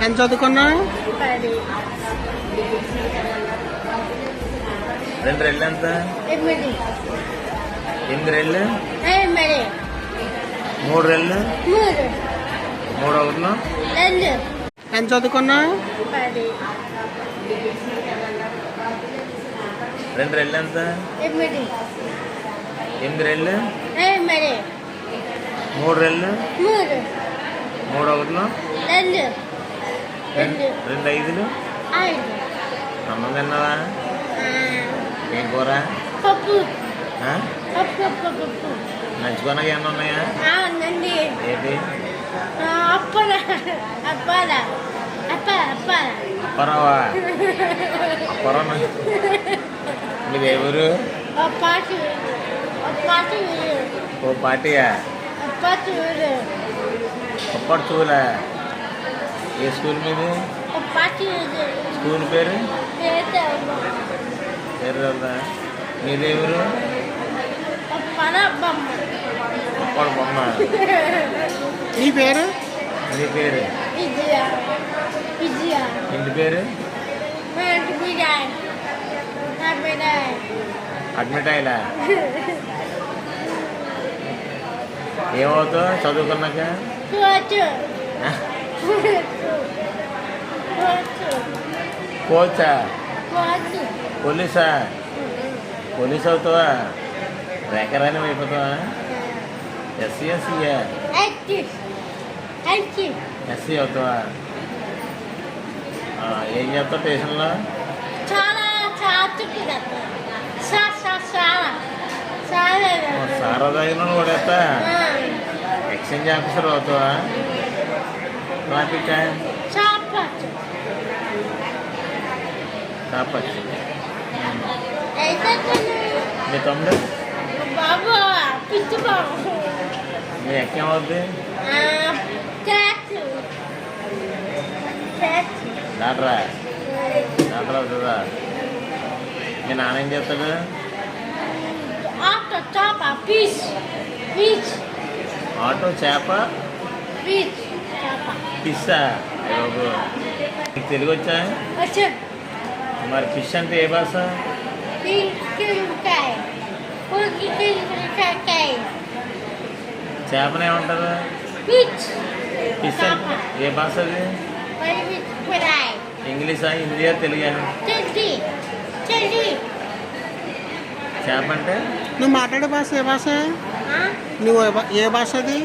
ఎంత చదువుకున్నావు? 10. 2 రెళ్ళు ఎంత? 8. 8 రెళ్ళు 8. 3 రెళ్ళు 3. 3 ఒకటిలో 2. ఎంత చదువుకున్నావు? 10. 2 రెళ్ళు ఎంత? 8. 8 రెళ్ళు 8. 3 రెళ్ళు 3. 3 ఒకటిలో 2. 2 ఐదులు 5. అన్నం తిన్నావా? ఏం కూర? పప్పు. ఆ? పప్పు. నంచుకోనగా ఏమన్నా ఉన్నాయా? అవునండి. ఏంటి? అప్పరా. అప్పరావా? అప్పరా మీదేవరు? ఓ పార్టీయా? అప్పటి చూలా? ఏ స్కూల్ మీది? స్కూల్ పేరు? పేరు కదా. మీదేవరు? అప్పటి బొమ్మ. నీ పేరు? నీ పేరు? ఇంటి పేరు? అడ్మిటాయిలా? ఏమవుతావు చదువుకున్నాక? కోచా? పోలీసా? పోలీస్ అవుతావా? రేఖరాని అయిపోతావా? ఎస్సీ ఎస్సీయా? ఎస్సీ అవుతావా? ఏం చెప్తావు స్టేషన్లో? సారా తాగిన కూడా ఎక్స్చేంజ్ ఆఫీసర్ అవుతావా? ట్రాఫిక్ కాపచ్చు. మీ తమ్ముడు? మీ ఎక్కేమవుద్ది? డాక్టరా? డాక్టర్ అవుతుందా? మీ నాన్న ఏం చేస్తాడు? ఆటో చేప ఫిషా? నీకు తెలుగు వచ్చా? మరి ఫిష్ అంటే ఏ భాష? చేపను ఏమంటారు? ఫిష్ అంటే ఏ భాష అది? ఇంగ్లీషా, హిందీయా, తెలుగా? చేప అంటే? నువ్వు మాట్లాడే భాష ఏ భాష? నువ్వు ఏ భాష అది?